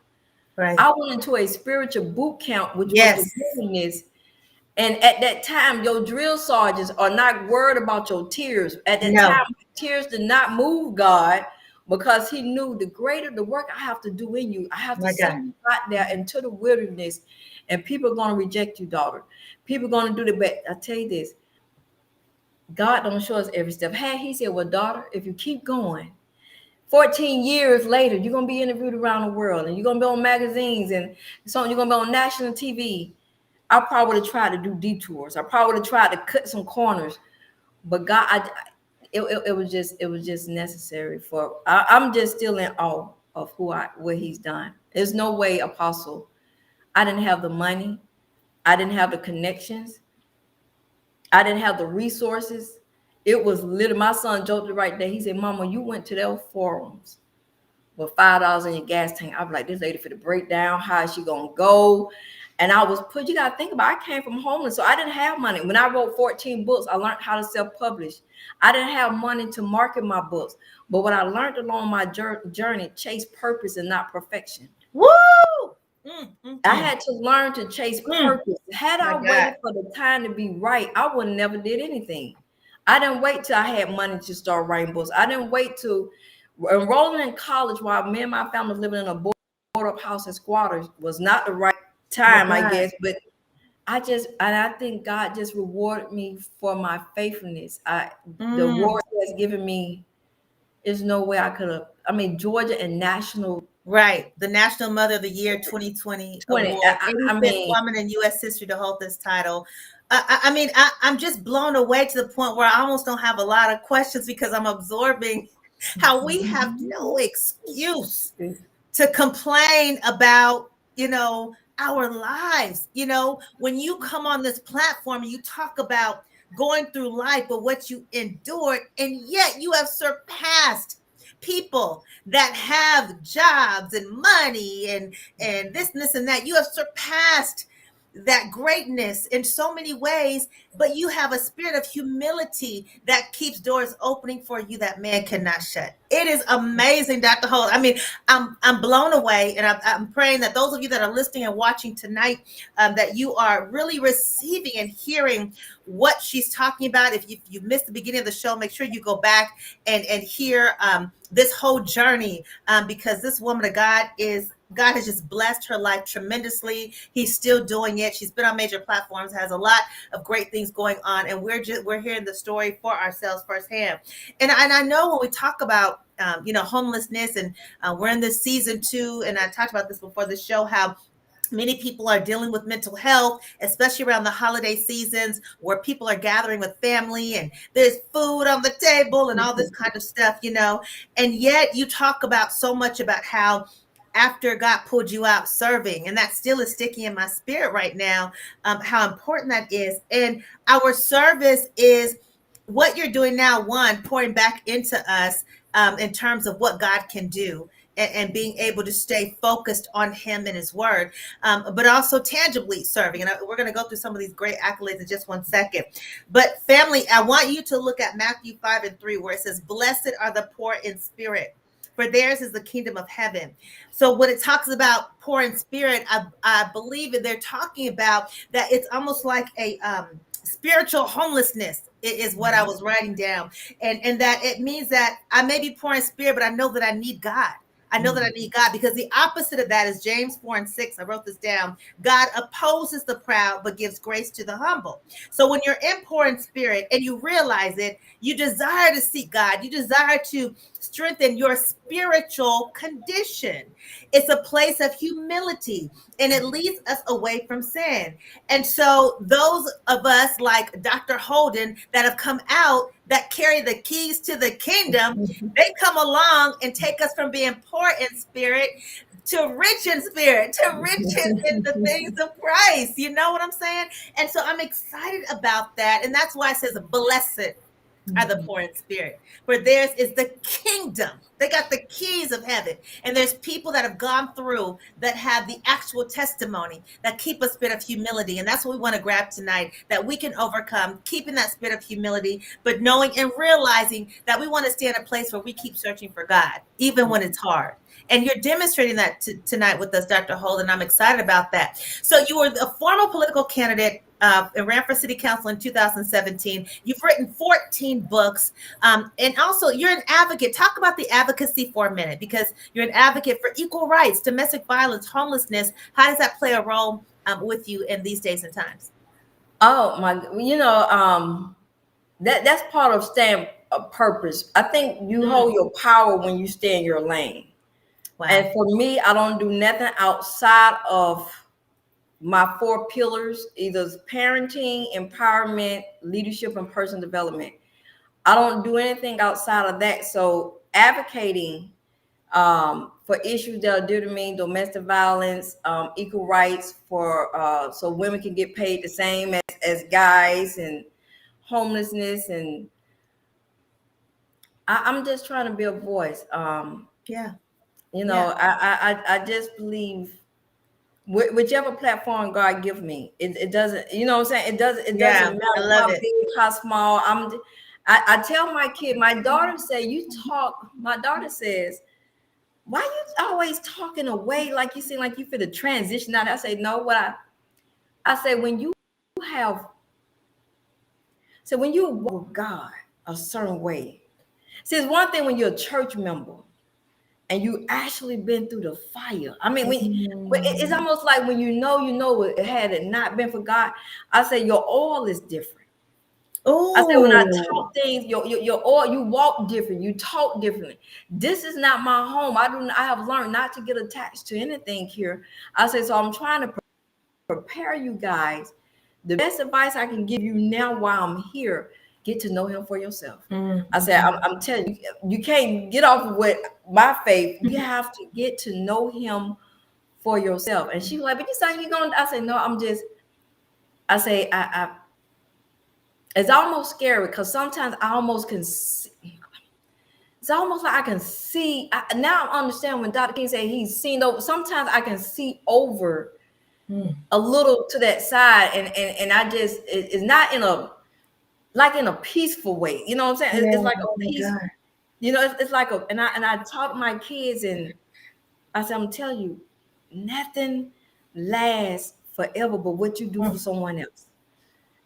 Right. I went into a spiritual boot camp, which was the wilderness. And at that time, your drill sergeants are not worried about your tears. At that time, tears did not move God, because he knew the greater the work I have to do in you, I have to send you out there into the wilderness, and people are going to reject you, daughter. People are going to do the best. I tell you this, God don't show us every step. Hey, he said, well, daughter, if you keep going, 14 years later, you're going to be interviewed around the world, and you're going to be on magazines, and so you're going to be on national TV. I probably would have tried to do detours. I probably would have tried to cut some corners, but God, it was just necessary for. I'm just still in awe of what he's done. There's no way, Apostle. I didn't have the money. I didn't have the connections. I didn't have the resources. It was literally, my son joked it right there. He said, Mama, you went to those forums with $5 in your gas tank. I was like, this lady for the breakdown. How is she gonna go? And you gotta think about it, I came from homeless, so I didn't have money. When I wrote 14 books, I learned how to self-publish. I didn't have money to market my books. But what I learned along my journey, chase purpose and not perfection. Woo! I had to learn to chase purpose. Had I waited for the time to be right, I would never did anything. I didn't wait till I had money to start writing books. I didn't wait to enrolling in college while me and my family was living in a board-up house and squatters was not the right time, I guess. But I think God just rewarded me for my faithfulness. The award He has given me is no way I could have. I mean, Georgia and national. Right. The National Mother of the Year 2020 award. 85th woman in U.S. history to hold this title. I'm just blown away to the point where I almost don't have a lot of questions, because I'm absorbing how we have no excuse to complain about, our lives. When you come on this platform, you talk about going through life, but what you endured, and yet you have surpassed people that have jobs and money and this and that. You have surpassed that greatness in so many ways, but you have a spirit of humility that keeps doors opening for you that man cannot shut. It is amazing, Dr. Holt. I mean, I'm blown away, and I'm praying that those of you that are listening and watching tonight, that you are really receiving and hearing what she's talking about. If you missed the beginning of the show, make sure you go back and hear this whole journey, because this woman of God has just blessed her life tremendously. He's still doing it. She's been on major platforms, has a lot of great things going on, and we're hearing the story for ourselves firsthand. And I know when we talk about homelessness, and we're in this season 2, and I talked about this before the show, how many people are dealing with mental health, especially around the holiday seasons where people are gathering with family and there's food on the table and all this kind of stuff, and yet you talk about so much about how after God pulled you out serving, and that still is sticking in my spirit right now, how important that is. And our service is what you're doing now, one, pouring back into us, in terms of what God can do, and being able to stay focused on him and his word, but also tangibly serving. And we're going to go through some of these great accolades in just one second. But family, I want you to look at Matthew 5:3, where it says, "Blessed are the poor in spirit, for theirs is the kingdom of heaven." So when it talks about poor in spirit, I believe that they're talking about that it's almost like a spiritual homelessness is what I was writing down. And that it means that I may be poor in spirit, but I know that I need God. I know that I need God, because the opposite of that is James 4:6. I wrote this down. God opposes the proud, but gives grace to the humble. So when you're in poor in spirit and you realize it, you desire to seek God. You desire to strengthen your spiritual condition. It's a place of humility, and it leads us away from sin. And so those of us like Dr. Holden that have come out, that carry the keys to the kingdom, they come along and take us from being poor in spirit to rich in spirit, to rich in the things of Christ. You know what I'm saying? And so I'm excited about that. And that's why it says, "Blessed are the poor in spirit, for theirs is the kingdom." They got the keys of heaven. And there's people that have gone through that have the actual testimony that keep a spirit of humility. And that's what we want to grab tonight, that we can overcome, keeping that spirit of humility, but knowing and realizing that we want to stay in a place where we keep searching for God, even when it's hard. And you're demonstrating that tonight with us, Dr. Holden. I'm excited about that. So you were a former political candidate, and ran for city council in 2017. You've written 14 books, and also you're an advocate. Talk about the advocacy for a minute, because you're an advocate for equal rights, domestic violence, homelessness. How does that play a role with you in these days and times? Oh my, that's part of staying a purpose. I think you hold your power when you stay in your lane. Wow. And for me, I don't do nothing outside of my 4 pillars, either parenting, empowerment, leadership, and personal development. I don't do anything outside of that. So advocating for issues that are due to me, domestic violence, equal rights for so women can get paid the same as guys, and homelessness, and I'm just trying to be a voice. Yeah. I just believe whichever platform God give me, it doesn't, you know what I'm saying? It doesn't I matter love how it. big, how small. I tell my kid, my daughter my daughter says, "Why you always talking away like you seem like you fit a transition out?" I say, "No, I say when you have when you walk with God a certain way. See, it's one thing when you're a church member and you actually been through the fire. I mean, it's almost like when it had it not been for God. I say your oil is different. I said when I talk things, your oil, you walk different, you talk differently. This is not my home. I have learned not to get attached to anything here. I say, so I'm trying to prepare you guys. The best advice I can give you now while I'm here, get to know him for yourself. I said, I'm telling you, you can't get off with my faith. You have to get to know him for yourself. And she was like, but you saying you're going to, I said, no, I say, it's almost scary because sometimes I almost can see, it's almost like I can see. Now I understand when Dr. King said he's seen over. Sometimes I can see over a little to that side, and I just it's not in a peaceful way. You know what I'm saying? Yeah, It's like oh a my peace. God. It's like and I taught my kids, and I said, I'm telling you, nothing lasts forever but what you do for someone else.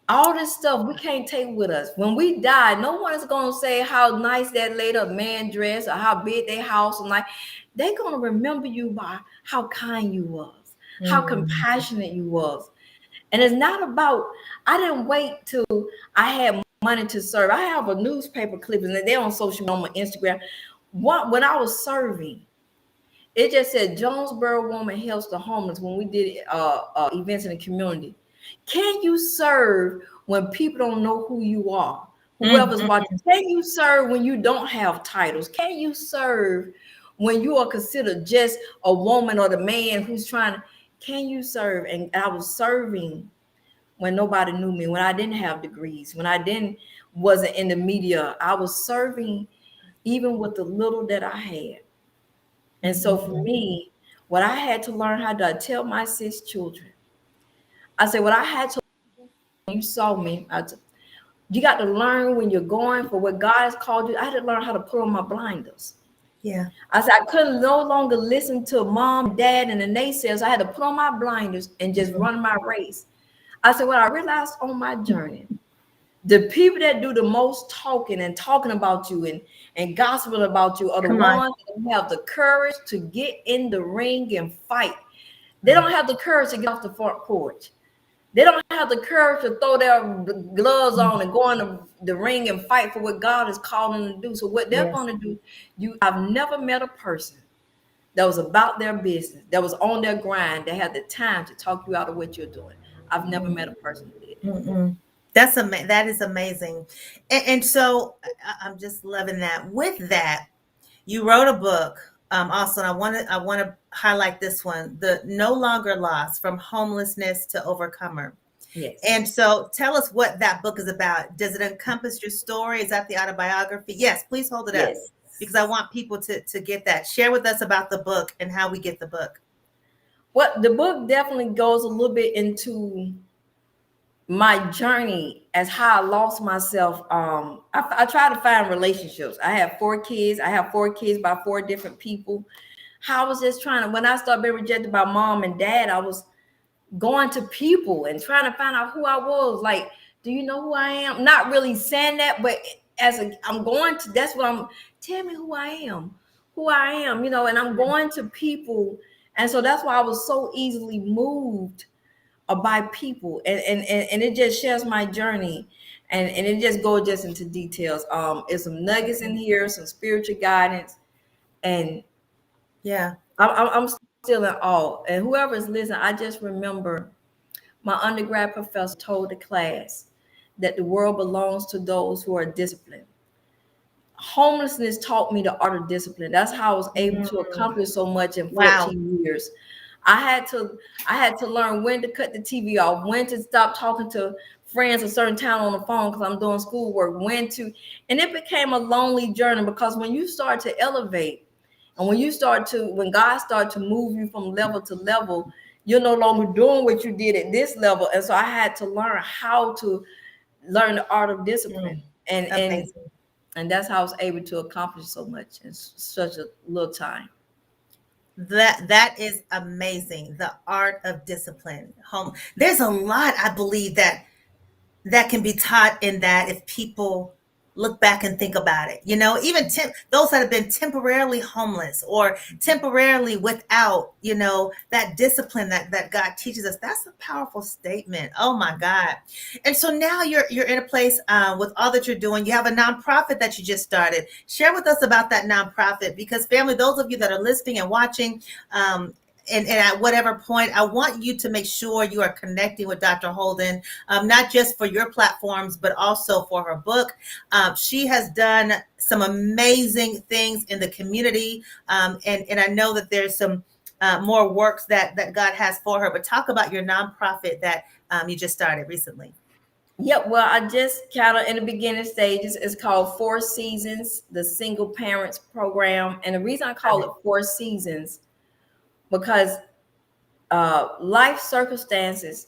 All this stuff we can't take with us. When we die, no one is gonna say how nice that lady or man dressed or how big their house and like. They're gonna remember you by how kind you was, how compassionate you was. And it's not about, I didn't wait till I had money to serve. I have a newspaper clipping and they're on social media, on my Instagram. When I was serving, it just said Jonesboro woman helps the homeless when we did events in the community. Can you serve when people don't know who you are? Whoever's watching, can you serve when you don't have titles? Can you serve when you are considered just a woman or the man who's trying to? Can you serve? And I was serving when nobody knew me, when I didn't have degrees, when I wasn't in the media. I was serving even with the little that I had. And so for me, what I had to learn how to tell my 6 children, I said, what I had to, you saw me, you got to learn when you're going for what God has called you. I had to learn how to put on my blinders. Yeah. I said, I couldn't no longer listen to mom, dad, and the naysayers. I had to put on my blinders and just run my race. I said, what I realized on my journey, the people that do the most talking and talking about you and gossiping about you are the Come on. ones that have the courage to get in the ring and fight. They don't have the courage to get off the front porch. They don't have the courage to throw their gloves on and go in the ring and fight for what God is calling them to do. So what they're Yes. going to do, I've never met a person that was about their business, that was on their grind, that had the time to talk you out of what you're doing. I've never met a person who did that. That is amazing. And so I'm just loving that. With that, you wrote a book. Also, and I want to highlight this one, the No Longer Lost: From Homelessness to Overcomer. Yes. And so tell us what that book is about. Does it encompass your story? Is that the autobiography? Yes, please hold it up Yes. because I want people to get that. Share with us about the book and how we get the book. What the book definitely goes a little bit into my journey as how I lost myself. I try to find relationships. I have 4 kids. I have 4 kids by 4 different people. How I was just trying to, when I started being rejected by mom and dad, I was going to people and trying to find out who I was. Like, do you know who I am? Not really saying that, but I'm going to, that's what tell me who I am, and I'm going to people. And so that's why I was so easily moved by people, and it just shares my journey, and it just goes just into details. There's some nuggets in here, some spiritual guidance, and Yeah. I'm still in awe. And whoever is listening, I just remember my undergrad professor told the class that the world belongs to those who are disciplined. Homelessness taught me the art of discipline. That's how I was able to accomplish so much in Wow. 14 years. I had to learn when to cut the TV off, when to stop talking to friends a certain time on the phone because I'm doing schoolwork, and it became a lonely journey because when you start to elevate and when God started to move you from level to level, you're no longer doing what you did at this level. And so I had to learn how to learn the art of discipline. And Amazing. and that's how I was able to accomplish so much in such a little time. That is amazing. The art of discipline. There's a lot, I believe, that can be taught in that if people look back and think about it. Even those that have been temporarily homeless or temporarily without, that discipline that God teaches us. That's a powerful statement. Oh my God. And so now you're in a place with all that you're doing. You have a nonprofit that you just started. Share with us about that nonprofit, because family, those of you that are listening and watching, and at whatever point, I want you to make sure you are connecting with Dr. Holden, not just for your platforms, but also for her book. She has done some amazing things in the community, and I know that there's some more works that God has for her. But talk about your nonprofit that you just started recently. Yep. Well, I just kind of in the beginning stages. It's called 4 Seasons, the Single Parents Program. And the reason I call it 4 Seasons, because life circumstances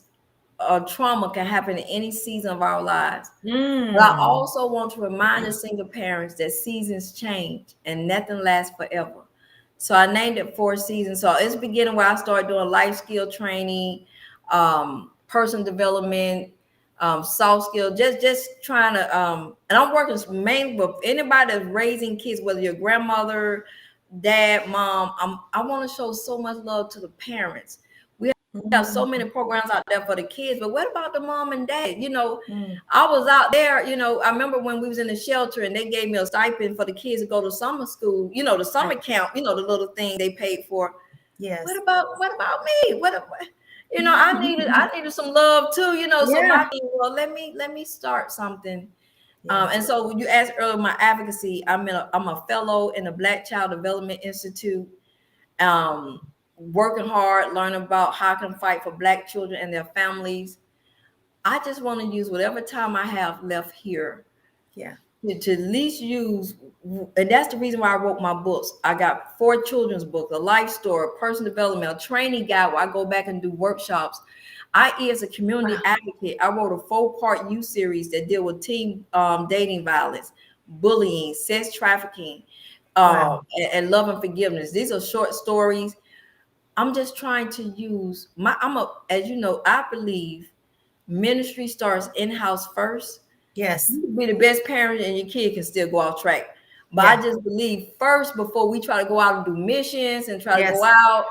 or trauma can happen in any season of our lives. But I Mm. also want to remind the single parents that seasons change and nothing lasts forever. So I named it 4 seasons. So it's beginning where I started doing life skill training, personal development, soft skill, just trying to and I'm working mainly with anybody that's raising kids, whether you're grandmother, dad, mom. I want to show so much love to the parents. We have so many Mm. programs out there for the kids, but what about the mom and dad? Mm. I was out there, I remember when we was in the shelter and they gave me a stipend for the kids to go to summer school, the summer camp, the little thing they paid for. Yes. What about me? I needed some love too, so Yeah. my thing, well, let me start something. Yes. And so when you asked earlier my advocacy, I'm a fellow in the Black Child Development Institute, working hard, learning about how I can fight for Black children and their families. I just want to use whatever time I have left here Yeah. to at least use, and that's the reason why I wrote my books. I got 4 children's books, a life story, personal development, a training guide where I go back and do workshops. As a community Wow. advocate, I wrote a 4-part U series that deal with teen dating violence, bullying, sex trafficking, Wow. and love and forgiveness. These are short stories. I'm just trying to use as you know, I believe ministry starts in-house first. Yes. You can be the best parent and your kid can still go off track. But I Yeah. just believe first, before we try to go out and do missions and try to go Yes. out,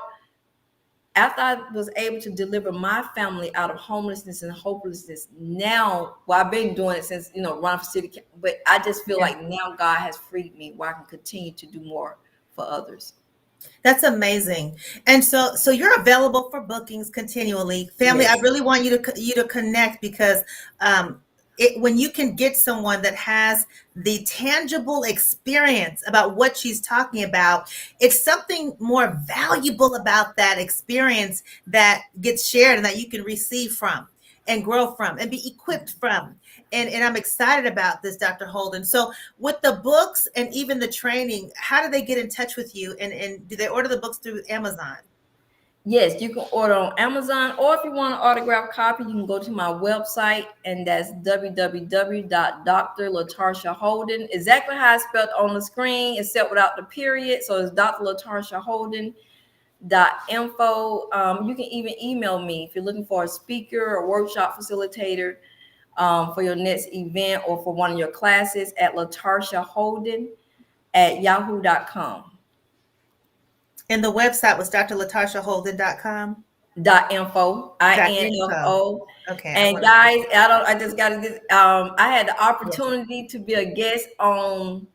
after I was able to deliver my family out of homelessness and hopelessness, now, well, I've been doing it since, running for city, but I just feel Yeah. like now God has freed me where I can continue to do more for others. That's amazing. And so you're available for bookings continually. Family, I Yes. really want you to connect because when you can get someone that has the tangible experience about what she's talking about, it's something more valuable about that experience that gets shared and that you can receive from and grow from and be equipped from. And I'm excited about this, Dr. Holden. So with the books and even the training, how do they get in touch with you? And do they order the books through Amazon? Yes, you can order on Amazon, or if you want an autographed copy, you can go to my website, and that's www.drlatarshaholden. Exactly how I spelled on the screen, except without the period. So it's drlatarshaholden.info. You can even email me if you're looking for a speaker or workshop facilitator for your next event or for one of your classes at LaTarshaHolden@yahoo.com. And the website was drlatarshaholden.com. .info, .info. INFO. Okay, I And want to put guys, I just got to get, I had the yes. opportunity to be a guest on,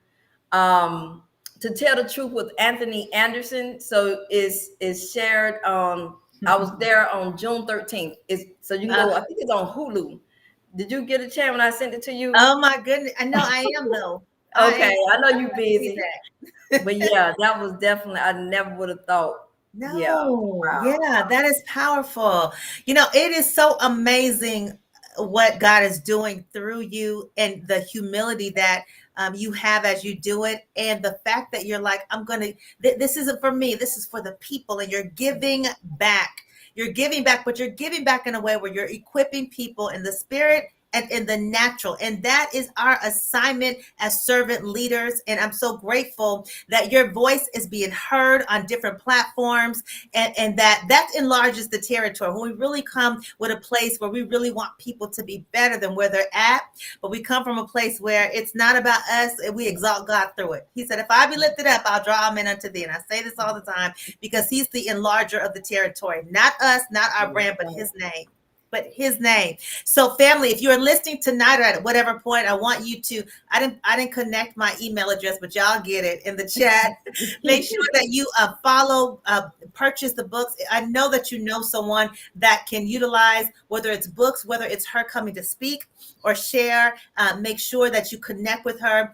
To Tell the Truth with Anthony Anderson. So it's shared, I was there on June 13th. So you can Uh, go, I think it's on Hulu. Did you get a chance when I sent it to you? oh my goodness. I know I am though. I am. Okay, I know I you're got to see busy. that. But yeah, that was definitely, I never would have thought. Yeah, No, wow. yeah, that is powerful. It is so amazing what God is doing through you and the humility that you have as you do it. And the fact that you're like, this isn't for me, this is for the people. And you're giving back. You're giving back, but you're giving back in a way where you're equipping people in the spirit and in the natural. And that is our assignment as servant leaders. And I'm so grateful that your voice is being heard on different platforms and that enlarges the territory. When we really come with a place where we really want people to be better than where they're at, but we come from a place where it's not about us and we exalt God through it. He said, if I be lifted up, I'll draw men unto thee. And I say this all the time because he's the enlarger of the territory, not us, not our brand, but his name. But his name. So family, if you're listening tonight or at whatever point, I want you to, I didn't connect my email address, but y'all get it in the chat. Make sure that you follow, purchase the books. I know that you know someone that can utilize, whether it's books, whether it's her coming to speak or share, make sure that you connect with her.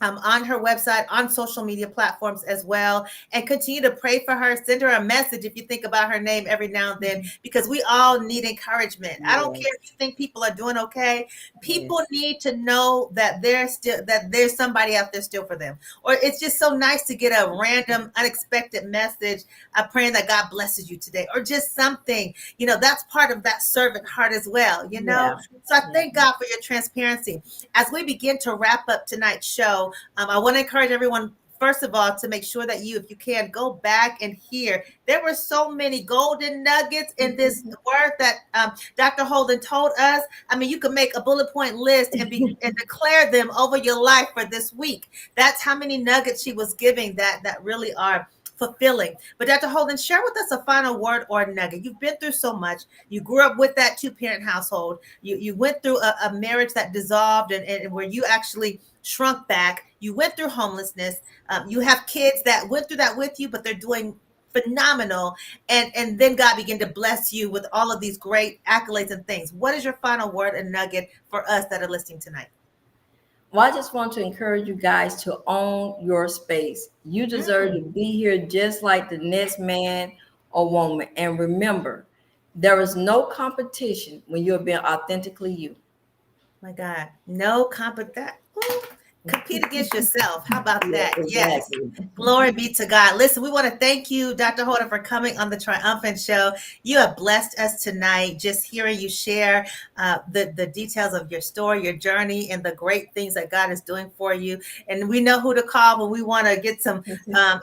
on her website, on social media platforms as well, and continue to pray for her. Send her a message if you think about her name every now and then, because we all need encouragement. I don't care if you think people are doing okay. People need to know that there's somebody out there still for them. Or it's just so nice to get a random, unexpected message. I'm praying that God blesses you today, or just something. That's part of that servant heart as well. So I thank God for your transparency. As we begin to wrap up tonight's show, I want to encourage everyone, first of all, to make sure that if you can, go back and hear. There were so many golden nuggets in this word that Dr. Holden told us. I mean, you could make a bullet point list and declare them over your life for this week. That's how many nuggets she was giving that really are fulfilling. But Dr. Holden, share with us a final word or nugget. You've been through so much. You grew up with that 2-parent household. You went through a marriage that dissolved and where you actually shrunk back. You went through homelessness. You have kids that went through that with you, but they're doing phenomenal. And then God began to bless you with all of these great accolades and things. What is your final word and nugget for us that are listening tonight? Well, I just want to encourage you guys to own your space. You deserve to be here just like the next man or woman. And remember, there is no competition when you're being authentically you. My God, no competition. Compete against yourself. How about that? Exactly. Yes. Glory be to God. Listen, we want to thank you, Dr. Holden, for coming on the Triumphant Show. You have blessed us tonight, just hearing you share the details of your story, your journey, and the great things that God is doing for you. And we know who to call when we want to get some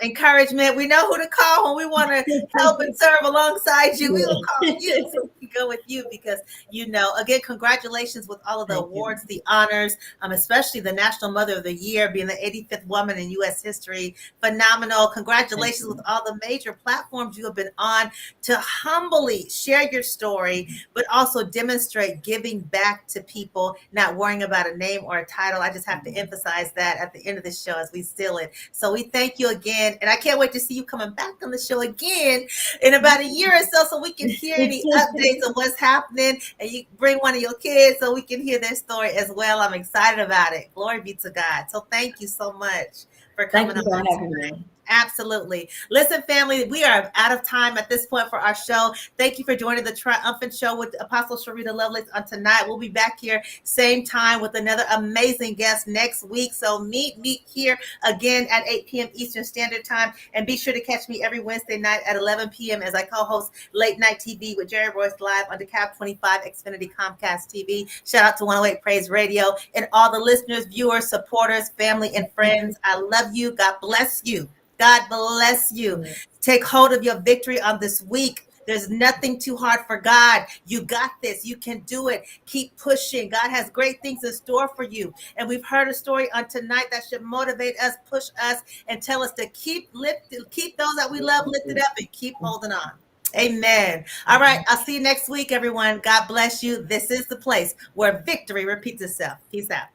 encouragement. We know who to call when we want to help and serve alongside you. We will call you. So we go with you because, again, congratulations with all of the awards, the honors, especially the National Mother of the Year, being the 85th woman in U.S. history. Phenomenal. Congratulations with all the major platforms you have been on to humbly share your story, but also demonstrate giving back to people, not worrying about a name or a title. I just have to emphasize that at the end of the show as we seal it. So we thank you again. And I can't wait to see you coming back on the show again in about a year or so we can hear any updates on what's happening. And you bring one of your kids so we can hear their story as well. I'm excited about it. Glory be to God. So thank you so much for coming on. Thank you for having me. Absolutely. Listen, family, we are out of time at this point for our show. Thank you for joining the Triumphant Show with Apostle Sherida Lovelace on tonight. We'll be back here same time with another amazing guest next week. So meet me here again at 8 p.m. Eastern Standard Time. And be sure to catch me every Wednesday night at 11 p.m. as I co-host Late Night TV with Jerry Royce live on DeKalb 25 Xfinity Comcast TV. Shout out to 108 Praise Radio and all the listeners, viewers, supporters, family, and friends. I love you. God bless you. God bless you. Take hold of your victory on this week. There's nothing too hard for God. You got this. You can do it. Keep pushing. God has great things in store for you. And we've heard a story on tonight that should motivate us, push us, and tell us to keep those that we love lifted up and keep holding on. Amen. All right. I'll see you next week, everyone. God bless you. This is the place where victory repeats itself. Peace out.